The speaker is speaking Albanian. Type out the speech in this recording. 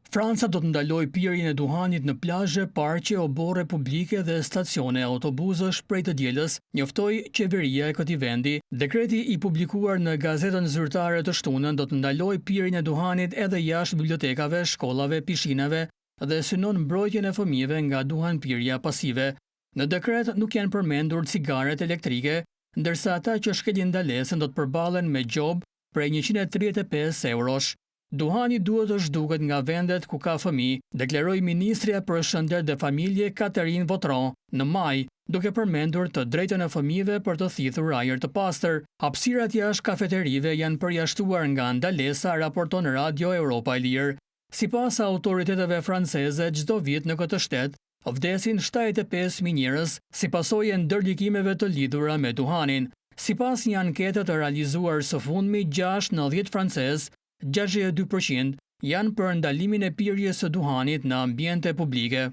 Franca do të ndalojë pirjen e duhanit në plazhe, parqe, oborre publike dhe stacione autobusësh prej të dielës, njoftoi qeveria e këtij vendi. Dekreti i publikuar në Gazetën Zyrtare të shtunën do të ndalojë pirjen e duhanit edhe jashtë bibliotekave, shkollave, pishinave dhe synon mbrojtjen e fëmijëve nga duhanpirja pasive. Në dekret nuk janë përmendur cigaret elektrike, ndërsa ata që shkelin ndalesën do të përballen me gjobë prej 135 eurosh. Duhani duhet të zhduket nga vendet ku ka fëmijë, deklaroi ministrja për shëndet dhe familje Catherine Vautrin në maj, duke përmendur të drejtën e fëmijëve për të thithur ajër të pastër. Hapësirat jashtë kafeterive janë përjashtuar nga ndalesa, raporton Radio Europa e Lirë. Sipas autoriteteve franceze, çdo vit në këtë shtet vdesin 75.000 njerëz si pasojë ndërlikimeve të lidhura me duhanin. Sipas një ankete të realizuar së fundmi, 6 në 10 francezë, 62% janë për ndalimin e pirjes së duhanit në ambiente publike.